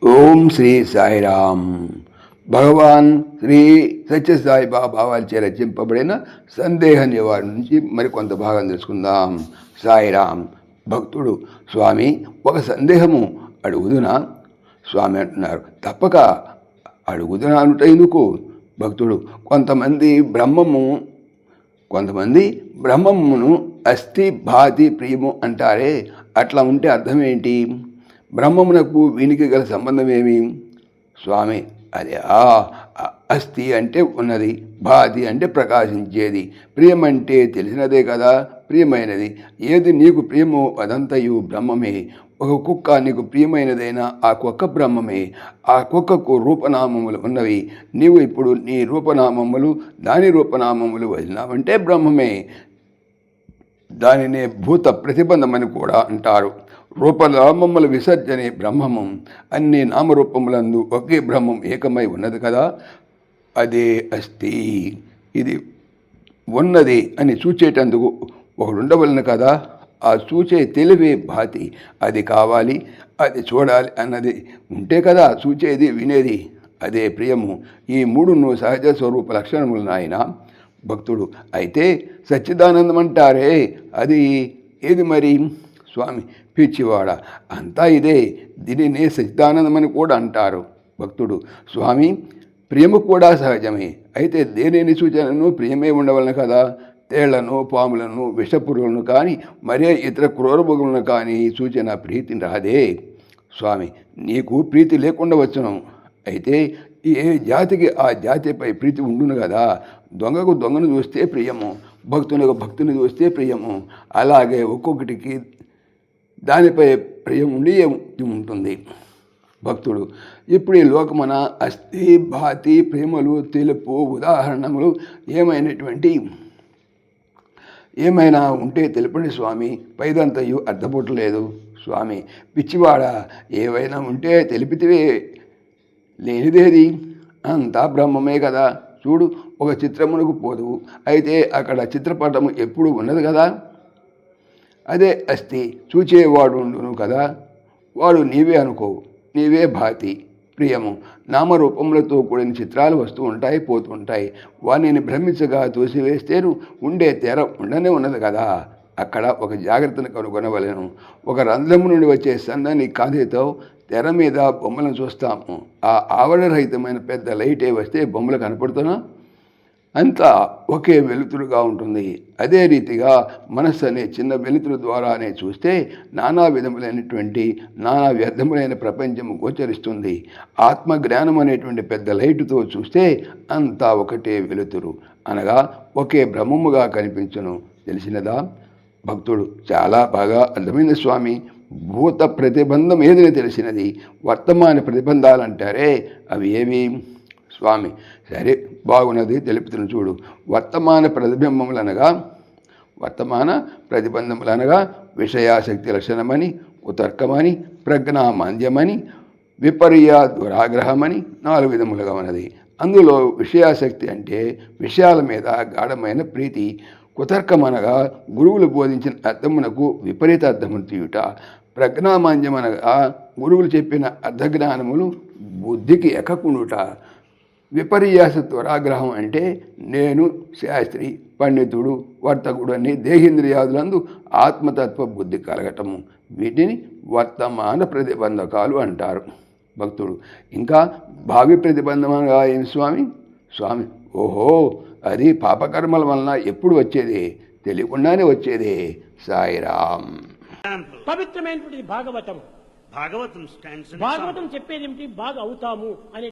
ఓం శ్రీ సాయిరామ్. భగవాన్ శ్రీ సత్యసాయి బాబా వారిచే రచింపబడిన సందేహ నివారణ నుంచి మరికొంత భాగం తెలుసుకుందాం. సాయిరామ్. భక్తుడు, స్వామి ఒక సందేహము అడుగుదునా? స్వామి అంటున్నారు, తప్పక అడుగుదునా అనుట ఎందుకు? భక్తుడు, కొంతమంది బ్రహ్మమును అస్థి భాతి ప్రియము అంటారే, అట్లా ఉంటే అర్థం ఏంటి? బ్రహ్మమునకు వీనికి గల సంబంధం ఏమి? స్వామి, అది అస్థి అంటే ఉన్నది, భాతి అంటే ప్రకాశించేది, ప్రియమంటే తెలిసినదే కదా, ప్రియమైనది. ఏది నీకు ప్రియమో అదంతయు బ్రహ్మమే. ఒక కుక్క నీకు ప్రియమైనదైనా ఆ కుక్క బ్రహ్మమే. ఆ కుక్కకు రూపనామములు ఉన్నవి. నీవు ఇప్పుడు నీ రూపనామములు దాని రూపనామములు వదిలినావంటే బ్రహ్మమే. దానినే భూత ప్రతిబంధమని కూడా అంటారు. రూపనామముల విసర్జనే బ్రహ్మము. అన్ని నామరూపములందు ఒకే బ్రహ్మం ఏకమై ఉన్నది కదా, అదే అస్థి. ఇది ఉన్నది అని చూచేటందుకు ఒకడుండవలను కదా, ఆ చూచే తెలివే భాతి. అది కావాలి, అది చూడాలి అన్నది ఉంటే కదా చూచేది, వినేది. అదే ప్రియము. ఈ మూడును సహజ స్వరూప లక్షణములు నాయన. భక్తుడు, అయితే సచ్చిదానందం అంటారే, అది ఏది మరి? స్వామి, పిచ్చివాడ, అంతా ఇదే. దీనినే సచ్చిదానందమని కూడా అంటారు. భక్తుడు, స్వామి, ప్రియము కూడా సహజమే. అయితే దేనిని సూచనను ప్రియమే ఉండవలను కదా. తేళ్లను, పాములను, విషపురుగులను కానీ మరే ఇతర క్రూరమృగములను కానీ సూచన ప్రీతిని రాదే. స్వామి, నీకు ప్రీతి లేకుండా వచ్చును. అయితే ఏ జాతికి ఆ జాతిపై ప్రీతి ఉండును కదా. దొంగకు దొంగను చూస్తే ప్రియము, భక్తుని చూస్తే ప్రియము. అలాగే ఒక్కొక్కటికి దానిపై ప్రియం ఉండి ఉంటుంది. భక్తుడు, ఇప్పుడు ఈ లోకమున అస్థి భాతి ప్రేమలు తెలుపు ఉదాహరణములు ఏమైనా ఉంటే తెలుపండి స్వామి, పైదంతయు అర్థపుట్టలేదు. స్వామి, పిచ్చివాడ, ఏవైనా ఉంటే తెలిపితివే, లేనిదేది? అంతా బ్రహ్మమే కదా. చూడు, ఒక చిత్రమునకు పోదువు, అయితే అక్కడ చిత్రపటము ఎప్పుడు ఉన్నది కదా. అదే అస్థి. చూచేవాడును కదా, వాడు నీవే అనుకో. నీవే భాతి, ప్రియము. నామరూపములతో కూడిన చిత్రాలు వస్తూ ఉంటాయి, పోతూ ఉంటాయి. వానిని భ్రమించగా తోసివేస్తేను ఉండే తెర ఉండనే ఉన్నది కదా. అక్కడ ఒక జాగ్రత్తను కనుగొనవలను. ఒక రంధ్రము నుండి వచ్చే సన్నని కాంతితో తెర మీద బొమ్మలను చూస్తాము. ఆ ఆవరణరహితమైన పెద్ద లైటే వస్తే బొమ్మలు కనపడుతున్నా అంతా ఒకే వెలుతురుగా ఉంటుంది. అదే రీతిగా మనస్సు అనే చిన్న వెలుతురు ద్వారానే చూస్తే నానా వ్యర్థములైన ప్రపంచము గోచరిస్తుంది. ఆత్మజ్ఞానం అనేటువంటి పెద్ద లైటుతో చూస్తే అంతా ఒకటే వెలుతురు, అనగా ఒకే బ్రహ్మముగా కనిపించును. తెలిసినదా? భక్తుడు, చాలా బాగా అర్థమైంది స్వామి. భూత ప్రతిబంధం ఏదని తెలిసినది. వర్తమాన ప్రతిబంధాలంటారే, అవి ఏవి? స్వామి, సరే, బాగున్నది, తెలుపుతున్న చూడు. వర్తమాన ప్రతిబంధములనగా విషయాసక్తి లక్షణమని, కుతర్కమని, ప్రజ్ఞామాంద్యమని, విపర్య దురాగ్రహమని 4 విధములుగా ఉన్నది. అందులో విషయాసక్తి అంటే విషయాల మీద గాఢమైన ప్రీతి. కుతర్కమనగా గురువులు బోధించిన అర్థమునకు విపరీత అర్థమును తీయుట. ప్రజ్ఞామాంద్యమనగా గురువులు చెప్పిన అర్థజ్ఞానములు బుద్ధికి ఎక్కకుండుట. విపర్యాస దురాగ్రహం అంటే నేను శాస్త్రి, పండితుడు, వర్తకుడు అని దేహేంద్రియాదులందు ఆత్మతత్వ బుద్ధి కలగటము. వీటిని వర్తమాన ప్రతిబంధకాలు అంటారు. భక్తుడు, ఇంకా భావి ప్రతిబంధంగా ఏమి స్వామి? స్వామి, ఓహో, అది పాపకర్మల వలన ఎప్పుడు వచ్చేదే, తెలియకుండానే వచ్చేదే. సాయిరామ్. పవిత్రమైనటువంటి భాగవతం. భాగవతం చెప్పేది ఏమిటి? బాగా అవుతాము అనే